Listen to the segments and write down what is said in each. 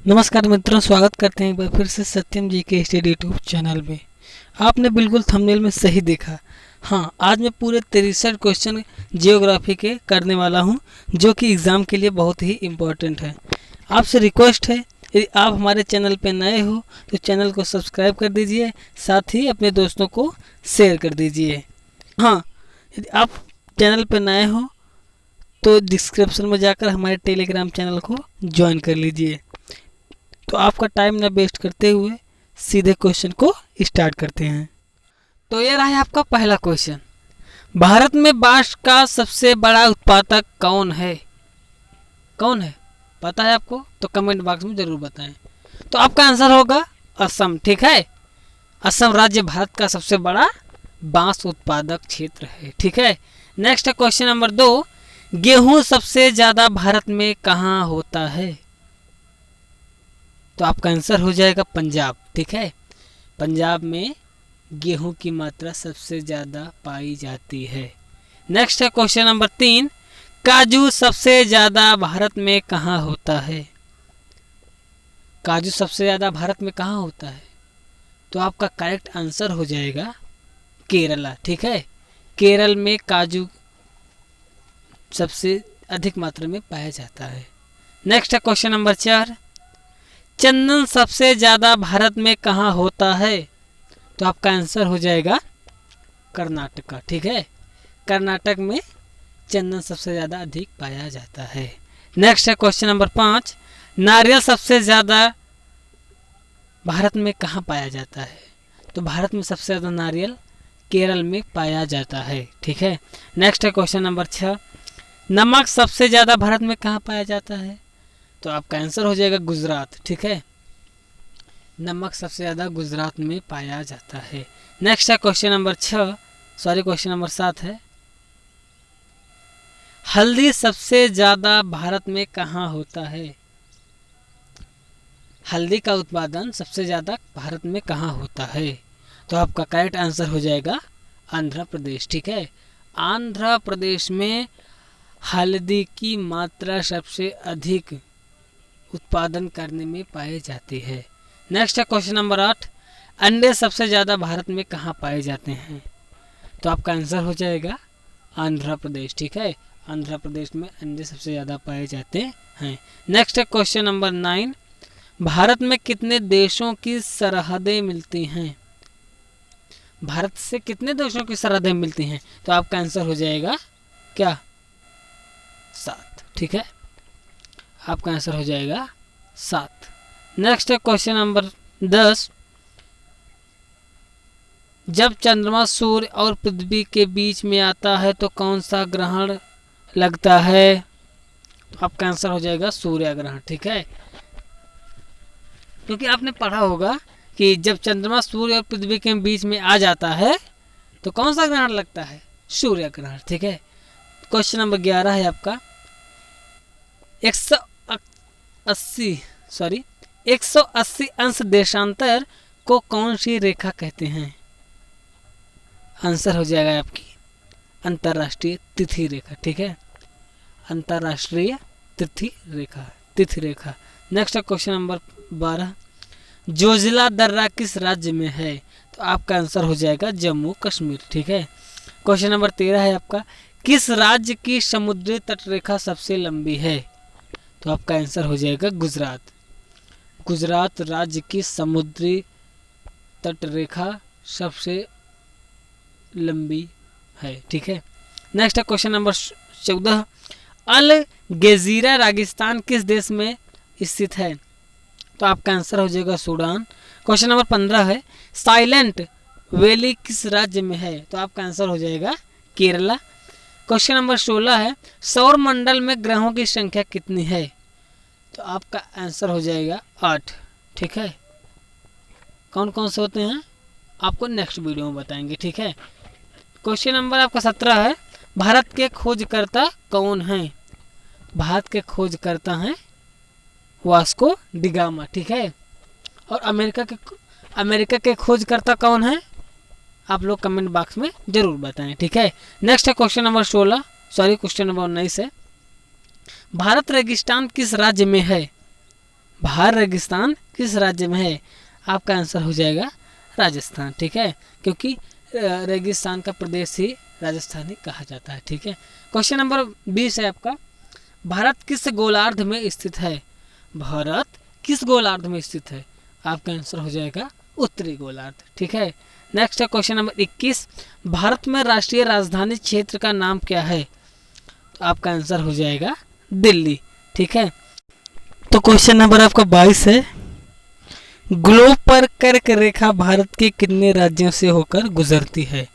नमस्कार मित्रों, स्वागत करते हैं एक बार फिर से सत्यम जी के स्टडी यूट्यूब चैनल में। आपने बिल्कुल थंबनेल में सही देखा। हाँ, आज मैं पूरे 63 क्वेश्चन जियोग्राफी के करने वाला हूँ, जो कि एग्ज़ाम के लिए बहुत ही इम्पोर्टेंट है। आपसे रिक्वेस्ट है, यदि आप हमारे चैनल पर नए हो तो चैनल को सब्सक्राइब कर दीजिए, साथ ही अपने दोस्तों को शेयर कर दीजिए। हाँ, यदि आप चैनल पर नए हो तो डिस्क्रिप्शन में जाकर हमारे टेलीग्राम चैनल को ज्वाइन कर लीजिए। तो आपका टाइम ना वेस्ट करते हुए सीधे क्वेश्चन को स्टार्ट करते हैं। तो ये रहा है आपका पहला क्वेश्चन। भारत में बांस का सबसे बड़ा उत्पादक कौन है? कौन है पता है आपको? तो कमेंट बॉक्स में जरूर बताएं। तो आपका आंसर होगा असम। ठीक है, असम राज्य भारत का सबसे बड़ा बांस उत्पादक क्षेत्र है। ठीक है, नेक्स्ट क्वेश्चन नंबर 2। गेहूं सबसे ज्यादा भारत में कहाँ होता है? तो आपका आंसर हो जाएगा पंजाब। ठीक है, पंजाब में गेहूं की मात्रा सबसे ज़्यादा पाई जाती है। नेक्स्ट है क्वेश्चन नंबर 3। काजू सबसे ज़्यादा भारत में कहाँ होता है? काजू सबसे ज़्यादा भारत में कहाँ होता है? तो आपका करेक्ट आंसर हो जाएगा केरला। ठीक है, केरल में काजू सबसे अधिक मात्रा में पाया जाता है। नेक्स्ट है क्वेश्चन नंबर 4। चंदन सबसे ज़्यादा भारत में कहाँ होता है? तो आपका आंसर हो जाएगा कर्नाटका। ठीक है, कर्नाटक में चंदन सबसे ज़्यादा अधिक पाया जाता है। नेक्स्ट है क्वेश्चन नंबर 5। नारियल सबसे ज़्यादा भारत में कहाँ पाया जाता है? तो भारत में सबसे ज़्यादा नारियल केरल में पाया जाता है। ठीक है, नेक्स्ट है क्वेश्चन नंबर 6। नमक सबसे ज़्यादा भारत में कहाँ पाया जाता है? तो आपका आंसर हो जाएगा गुजरात। ठीक है, नमक सबसे ज़्यादा गुजरात में पाया जाता है। नेक्स्ट है क्वेश्चन नंबर 7 है। हल्दी सबसे ज़्यादा भारत में कहाँ होता है? हल्दी का उत्पादन सबसे ज़्यादा भारत में कहाँ होता है? तो आपका करेक्ट आंसर हो जाएगा आंध्र प्रदेश। ठीक है, आंध्र प्रदेश में हल्दी की मात्रा सबसे अधिक उत्पादन करने में पाए जाते हैं। नेक्स्ट है क्वेश्चन नंबर 8। अंडे सबसे ज़्यादा भारत में कहाँ पाए जाते हैं? तो आपका आंसर हो जाएगा आंध्र प्रदेश। ठीक है, आंध्र प्रदेश में अंडे सबसे ज़्यादा पाए जाते हैं। नेक्स्ट है क्वेश्चन नंबर 9। भारत में कितने देशों की सरहदें मिलती हैं? भारत से कितने देशों की सरहदें मिलती हैं? तो आपका आंसर हो जाएगा क्या? 7। ठीक है, आपका आंसर हो जाएगा 7। नेक्स्ट है क्वेश्चन नंबर 10। जब चंद्रमा सूर्य और पृथ्वी के बीच में आता है तो कौन सा ग्रहण लगता है? तो आपका आंसर हो जाएगा सूर्य ग्रहण। ठीक है, क्योंकि आपने पढ़ा होगा कि जब चंद्रमा सूर्य और पृथ्वी के बीच में आ जाता है तो कौन सा ग्रहण लगता है? सूर्य ग्रहण। ठीक है, क्वेश्चन नंबर 11 है आपका। 180 अंश देशांतर को कौन सी रेखा कहते हैं? आंसर हो जाएगा आपकी अंतरराष्ट्रीय तिथि रेखा। ठीक है, अंतरराष्ट्रीय तिथि रेखा। Next question number 12। जोजिला दर्रा किस राज्य में है? तो आपका आंसर हो जाएगा जम्मू कश्मीर। ठीक है, क्वेश्चन नंबर 13 है आपका। किस राज्य की समुद्री तटरेखा सबसे लंबी है? तो आपका आंसर हो जाएगा गुजरात। गुजरात राज्य की समुद्री तटरेखा सबसे लंबी है। ठीक है, नेक्स्ट है क्वेश्चन नंबर 14। अल गेजीरा रेगिस्तान किस देश में स्थित है? तो आपका आंसर हो जाएगा सूडान। क्वेश्चन नंबर 15 है। साइलेंट वैली किस राज्य में है? तो आपका आंसर हो जाएगा केरला। क्वेश्चन नंबर 16 है। सौर मंडल में ग्रहों की संख्या कितनी है? तो आपका आंसर हो जाएगा 8। ठीक है, कौन कौन से होते हैं आपको नेक्स्ट वीडियो में बताएंगे। ठीक है, क्वेश्चन नंबर आपका 17 है। भारत के खोजकर्ता कौन हैं? भारत के खोजकर्ता हैं वास्को डी गामा। ठीक है, और अमेरिका के खोजकर्ता कौन है? आप लोग कमेंट बॉक्स में जरूर बताएं। ठीक है, नेक्स्ट है क्वेश्चन नंबर 19 है। भारत रेगिस्तान किस राज्य में है? भार रेगिस्तान किस राज्य में है? आपका आंसर हो जाएगा राजस्थान, ठीक है, क्योंकि रेगिस्तान का प्रदेश ही राजस्थानी कहा जाता है, ठीक है। क्वेश्चन नंबर 20 है आपका, भारत किस गोलार्ध में स्थित है? भारत किस गोलार्ध में स्थित है? आपका आंसर हो जाएगा उत्तरी गोलार्ध, ठीक है। नेक्स्ट है क्वेश्चन नंबर 21, भारत में राष्ट्रीय राजधानी क्षेत्र का नाम क्या है? तो आपका आंसर हो जाएगा दिल्ली, ठीक है। तो क्वेश्चन नंबर आपका 22 है, ग्लोब पर कर्क रेखा भारत के कितने राज्यों से होकर गुजरती है?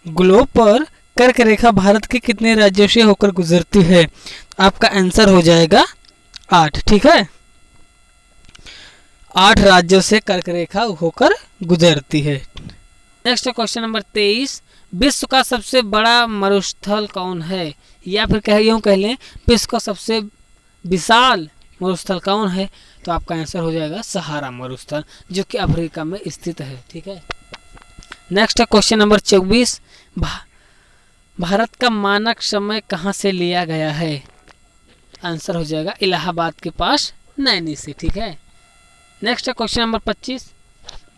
ग्लोब पर कर्क रेखा भारत के कितने राज्यों से होकर गुजरती है? आपका आंसर हो जाएगा 8, ठीक है। 8 राज्यों से कर्क रेखा होकर गुजरती है। नेक्स्ट क्वेश्चन नंबर 23, विश्व का सबसे बड़ा मरुस्थल कौन है? या फिर यूँ कह लें, विश्व का सबसे विशाल मरुस्थल कौन है? तो आपका आंसर हो जाएगा सहारा मरुस्थल, जो कि अफ्रीका में स्थित है, ठीक है। नेक्स्ट क्वेश्चन नंबर 24, भारत का मानक समय कहाँ से लिया गया है? आंसर हो जाएगा इलाहाबाद के पास नैनी से, ठीक है। नेक्स्ट क्वेश्चन नंबर 25,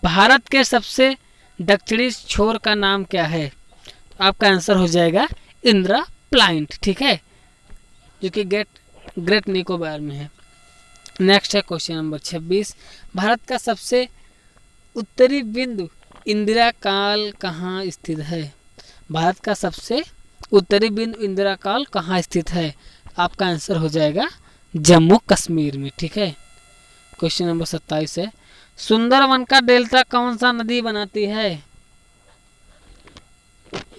भारत के सबसे दक्षिणी छोर का नाम क्या है? तो आपका आंसर हो जाएगा इंदिरा प्लाइंट, ठीक है, जो कि ग्रेट निकोबार में है। नेक्स्ट है क्वेश्चन नंबर 26, भारत का सबसे उत्तरी बिंदु इंदिरा काल कहाँ स्थित है? भारत का सबसे उत्तरी बिंदु इंदिरा काल कहाँ स्थित है? आपका आंसर हो जाएगा जम्मू कश्मीर में, ठीक है। क्वेश्चन नंबर 27 है, सुंदरवन का डेल्टा कौन सा नदी बनाती है?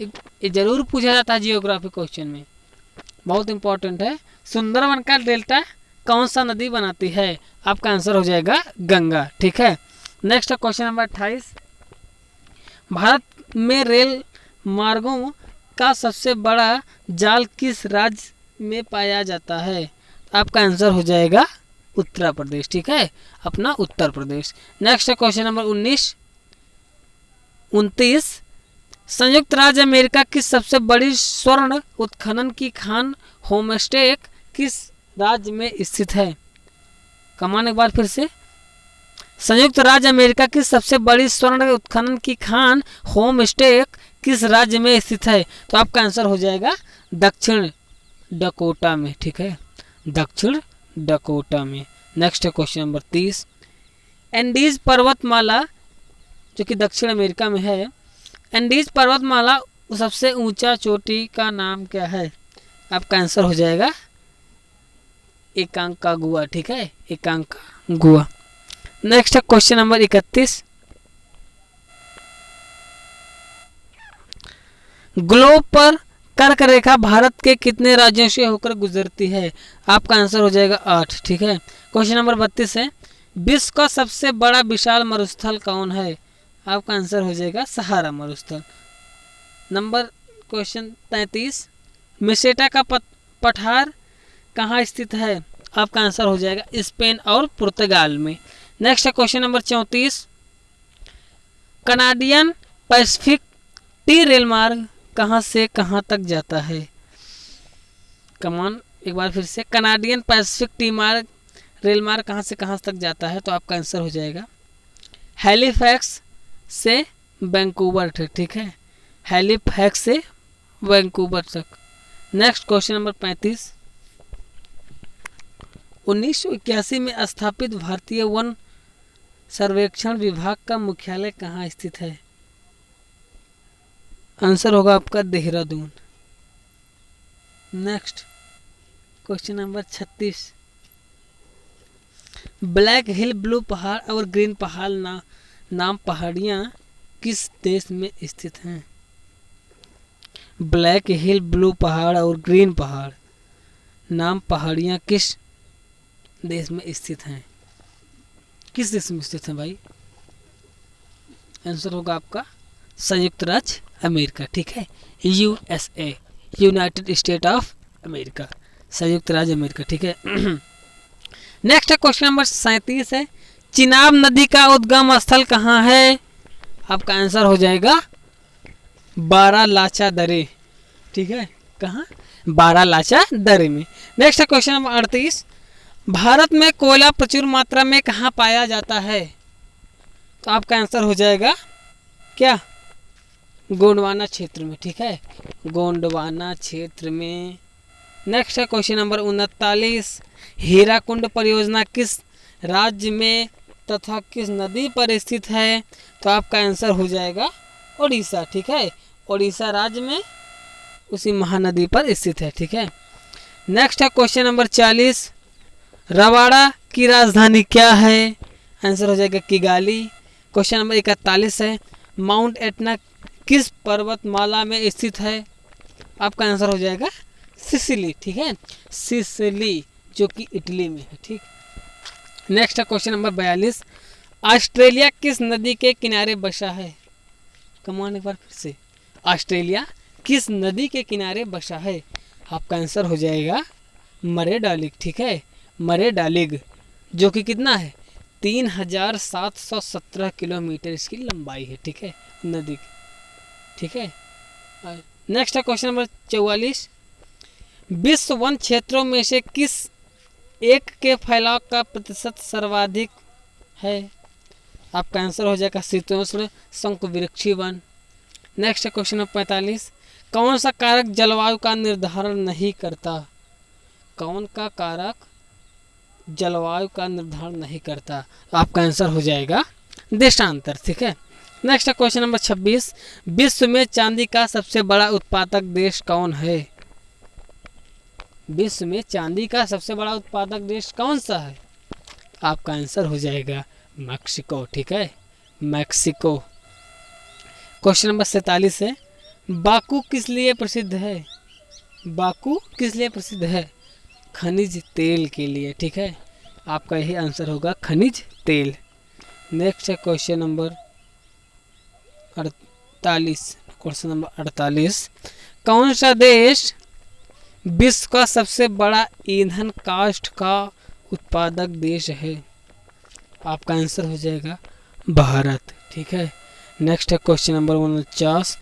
ये जरूर पूछा जाता है जियोग्राफी क्वेश्चन में, बहुत इंपॉर्टेंट है। सुंदरवन का डेल्टा कौन सा नदी बनाती है? आपका आंसर हो जाएगा गंगा, ठीक है। नेक्स्ट क्वेश्चन नंबर 28, भारत में रेल मार्गों का सबसे बड़ा जाल किस राज्य में पाया जाता है? आपका आंसर हो जाएगा उत्तर प्रदेश, ठीक है, अपना Uttar Pradesh. Next question number 29, संयुक्त राज्य अमेरिका की सबसे बड़ी स्वर्ण उत्खनन की खान होमस्टे किस राज्य में स्थित है? कमान एक बार फिर से, संयुक्त राज्य अमेरिका की सबसे बड़ी स्वर्ण उत्खनन की खान होमस्टे किस राज्य में स्थित है? तो आपका आंसर हो जाएगा दक्षिण डकोटा में, ठीक है, दक्षिण डकोटा में। नेक्स्ट क्वेश्चन नंबर 30, एंडीज पर्वतमाला जो कि दक्षिण अमेरिका में है, एंडीज पर्वतमाला सबसे ऊंचा चोटी का नाम क्या है? आपका आंसर हो जाएगा एकांकागुआ, ठीक है, एकांकागुआ। नेक्स्ट क्वेश्चन नंबर 31, ग्लोब पर कर्क रेखा भारत के कितने राज्यों से होकर गुजरती है? आपका आंसर हो जाएगा 8, ठीक है। क्वेश्चन नंबर 32 है, विश्व का सबसे बड़ा विशाल मरुस्थल कौन है? आपका आंसर हो जाएगा सहारा मरुस्थल। नंबर क्वेश्चन 33, मेसेटा का पठार कहाँ स्थित है? आपका आंसर हो जाएगा स्पेन और पुर्तगाल में। Next question number 34, Canadian Pacific T rail मार्ग कहाँ से कहाँ तक जाता है? कमान एक बार फिर से, कनाडियन पैसिफिक टी मार्ग रेल मार्ग कहाँ से कहाँ तक जाता है? तो आपका आंसर हो जाएगा हैलिफैक्स से वैंकूवर तक, ठीक है, हैलिफैक्स से वैंकूवर तक। नेक्स्ट क्वेश्चन नंबर 35, 1981 में स्थापित भारतीय वन सर्वेक्षण विभाग का मुख्यालय कहाँ स्थित है? आंसर होगा आपका Dehradun. Next question number 36, black hill blue पहाड़ और ग्रीन पहाड़ नाम पहाड़ियाँ किस देश में स्थित हैं? ब्लैक हिल ब्लू पहाड़ और ग्रीन पहाड़ नाम पहाड़ियाँ किस देश में स्थित हैं? किस देश में स्थित हैं भाई? आंसर होगा आपका संयुक्त राज्य अमेरिका, ठीक है, USA, United state of America, संयुक्त राज्य अमेरिका, ठीक है। नेक्स्ट क्वेश्चन नंबर 37 है, चिनाब नदी का उद्गम स्थल कहाँ है? आपका आंसर हो जाएगा बारालाचा दरे, ठीक है, कहाँ? बारालाचा दरे में। नेक्स्ट क्वेश्चन नंबर 38, भारत में कोयला प्रचुर मात्रा में कहाँ पाया जाता है? तो आपका आंसर हो जाएगा क्या? गोंडवाना क्षेत्र में, ठीक है, गोंडवाना क्षेत्र में। नेक्स्ट है क्वेश्चन नंबर 39, हीराकुंड परियोजना किस राज्य में तथा किस नदी पर स्थित है? तो आपका आंसर हो जाएगा उड़ीसा, ठीक है, उड़ीसा राज्य में उसी महानदी पर स्थित है, ठीक है। नेक्स्ट है क्वेश्चन नंबर 40, रवाड़ा की राजधानी क्या है? आंसर हो जाएगा किगाली। क्वेश्चन नंबर 41 है, माउंट एटना किस पर्वतमाला में स्थित है? आपका आंसर हो जाएगा सिसिली, ठीक है, सिसिली जो कि इटली में है, ठीक। नेक्स्ट है क्वेश्चन नंबर 42, ऑस्ट्रेलिया किस नदी के किनारे बसा है? कमान एक बार फिर से, ऑस्ट्रेलिया किस नदी के किनारे बसा है? आपका आंसर हो जाएगा मरे डालिग, ठीक है, मरे डालिग, जो कि कितना है 3717 किलोमीटर इसकी लंबाई है, ठीक है, नदी की, ठीक है। नेक्स्ट है क्वेश्चन नंबर 44, विश्व वन क्षेत्रों में से किस एक के फैलाव का प्रतिशत सर्वाधिक है? आपका आंसर हो जाएगा शीतोष्ण शंकुवृक्षी वन। नेक्स्ट है क्वेश्चन नंबर 45, कौन सा कारक जलवायु का निर्धारण नहीं करता? कौन का कारक जलवायु का निर्धारण नहीं करता? आपका आंसर हो जाएगा देशांतर, ठीक है। नेक्स्ट है क्वेश्चन नंबर 26, विश्व में चांदी का सबसे बड़ा उत्पादक देश कौन है? विश्व में चांदी का सबसे बड़ा उत्पादक देश कौन सा है? आपका आंसर हो जाएगा मैक्सिको, ठीक है, मैक्सिको। क्वेश्चन नंबर 47 है, बाकू किस लिए प्रसिद्ध है? बाकू किस लिए प्रसिद्ध है? खनिज तेल के लिए, ठीक है, आपका यही आंसर होगा खनिज तेल। नेक्स्ट है क्वेश्चन नंबर 48, क्वेश्चन नंबर 48, कौन सा देश विश्व का सबसे बड़ा ईंधन काष्ठ का उत्पादक देश है? आपका आंसर हो जाएगा भारत, ठीक है। नेक्स्ट है क्वेश्चन नंबर 49,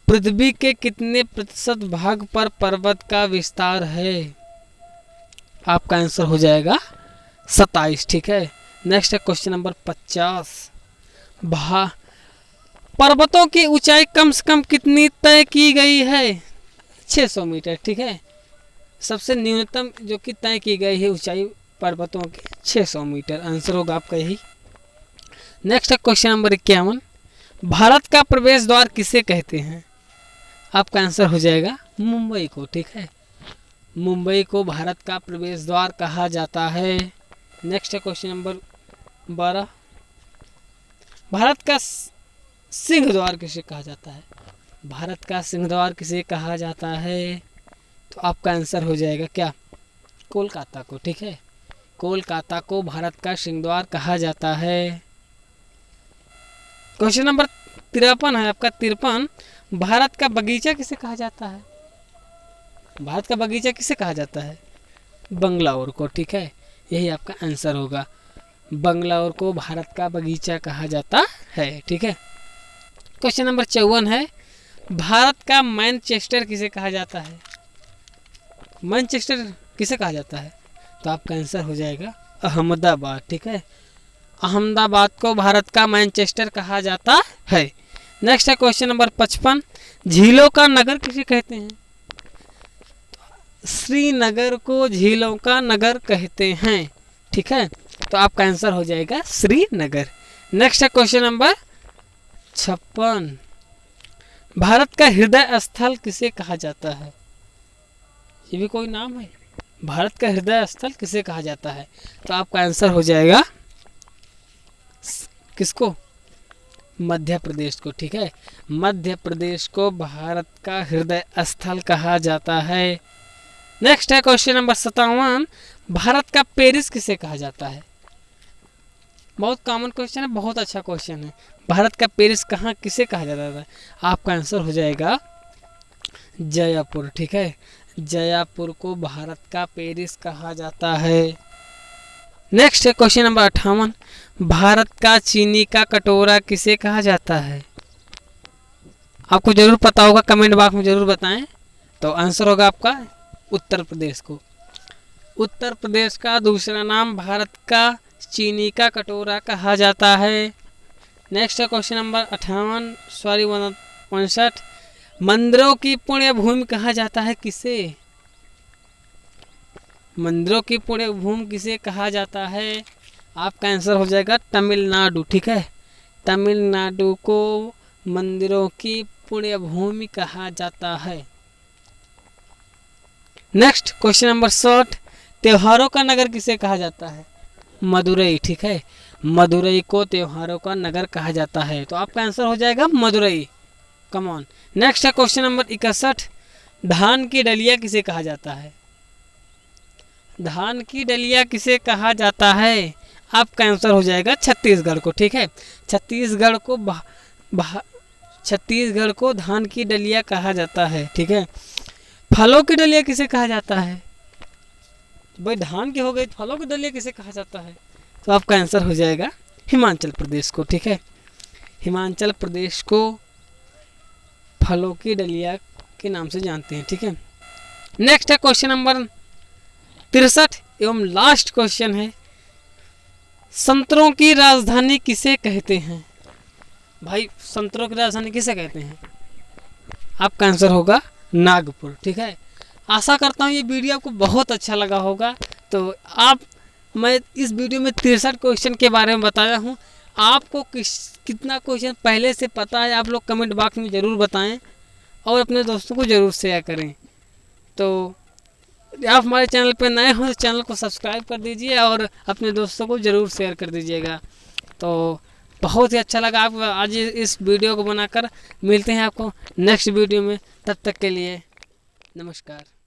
पृथ्वी के कितने प्रतिशत भाग पर पर्वत का विस्तार है? आपका आंसर हो जाएगा 27, ठीक है। नेक्स्ट है क्वेश्चन नंबर 50, पर्वतों की ऊंचाई कम से कम कितनी तय की गई है? 600 मीटर, ठीक है, सबसे न्यूनतम जो कि तय की गई है ऊंचाई पर्वतों की 600 मीटर, आंसर होगा आपका यही। नेक्स्ट है क्वेश्चन नंबर 51, भारत का प्रवेश द्वार किसे कहते हैं? आपका आंसर हो जाएगा मुंबई को, ठीक है, मुंबई को भारत का प्रवेश द्वार कहा जाता है। नेक्स्ट है क्वेश्चन नंबर 12, भारत का सिंह द्वार किसे कहा जाता है? भारत का सिंह द्वार किसे कहा जाता है? तो आपका आंसर हो जाएगा क्या? कोलकाता को, ठीक है, कोलकाता को भारत का सिंह द्वार कहा जाता है। क्वेश्चन नंबर 53 है आपका 53, भारत का बगीचा किसे कहा जाता है? भारत का बगीचा किसे कहा जाता है? बंगलौर को, ठीक है, यही आपका आंसर होगा, बंगलौर को भारत का बगीचा कहा जाता है, ठीक है। क्वेश्चन नंबर 54 है, भारत का मैनचेस्टर किसे कहा जाता है? मैनचेस्टर किसे कहा जाता है? तो आपका आंसर हो जाएगा अहमदाबाद, ठीक है, अहमदाबाद को भारत का मैनचेस्टर कहा जाता है। नेक्स्ट है क्वेश्चन नंबर 55, झीलों का नगर किसे कहते हैं? श्रीनगर को झीलों का नगर कहते हैं, ठीक है, तो आपका आंसर हो जाएगा श्रीनगर। नेक्स्ट है क्वेश्चन नंबर 56, भारत का हृदय स्थल किसे कहा जाता है? ये भी कोई नाम है, भारत का हृदय स्थल किसे कहा जाता है? तो आपका आंसर हो जाएगा किसको? मध्य प्रदेश को, ठीक है, मध्य प्रदेश को भारत का हृदय स्थल कहा जाता है। नेक्स्ट है क्वेश्चन नंबर 57, भारत का पेरिस किसे कहा जाता है? बहुत कॉमन क्वेश्चन है, बहुत अच्छा क्वेश्चन है, भारत का पेरिस कहाँ किसे कहा जाता है? आपका आंसर हो जाएगा जयपुर, ठीक है, जयपुर को भारत का पेरिस कहा जाता है। नेक्स्ट है क्वेश्चन नंबर 58, भारत का चीनी का कटोरा किसे कहा जाता है? आपको जरूर पता होगा, कमेंट बॉक्स में जरूर बताएं। तो आंसर होगा आपका उत्तर प्रदेश को, उत्तर प्रदेश का दूसरा नाम भारत का चीनी का कटोरा कहा जाता है। नेक्स्ट है क्वेश्चन नंबर 59 मंदिरों की पुण्य भूमि कहा जाता है किसे? मंदिरों की पुण्य भूमि किसे कहा जाता है? आपका आंसर हो जाएगा तमिलनाडु। ठीक है, तमिलनाडु को मंदिरों की पुण्य भूमि कहा जाता है। नेक्स्ट क्वेश्चन नंबर 60 त्योहारों का नगर किसे कहा जाता है? मदुरई। ठीक है, मदुरई को त्योहारों का नगर कहा जाता है, तो आपका आंसर हो जाएगा मदुरई। Come on. नेक्स्ट है क्वेश्चन नंबर 61 धान की डलिया किसे कहा जाता है? धान की डलिया किसे कहा जाता है? आपका आंसर हो जाएगा छत्तीसगढ़ को। ठीक है, छत्तीसगढ़ को धान की डलिया कहा जाता है। ठीक है, फलों की डलिया किसे कहा जाता है? भाई धान की हो गई, फलों की डलिया किसे कहा जाता है? तो आपका आंसर हो जाएगा हिमाचल प्रदेश को। ठीक है, हिमाचल प्रदेश को फलों की डलिया के नाम से जानते हैं। ठीक है, नेक्स्ट है क्वेश्चन नंबर 63 एवं लास्ट क्वेश्चन है संतरों की राजधानी किसे कहते हैं? भाई संतरों की राजधानी किसे कहते हैं? आपका आंसर होगा नागपुर। ठीक है, आशा करता हूँ ये वीडियो आपको बहुत अच्छा लगा होगा। तो मैं इस वीडियो में 63 क्वेश्चन के बारे में बताया हूँ। आपको कितना क्वेश्चन पहले से पता है आप लोग कमेंट बॉक्स में ज़रूर बताएं और अपने दोस्तों को ज़रूर शेयर करें। तो आप हमारे चैनल पर नए हो तो चैनल को सब्सक्राइब कर दीजिए और अपने दोस्तों को ज़रूर शेयर कर दीजिएगा। तो बहुत ही अच्छा लगा आप आज इस वीडियो को बनाकर। मिलते हैं आपको नेक्स्ट वीडियो में, तब तक के लिए नमस्कार।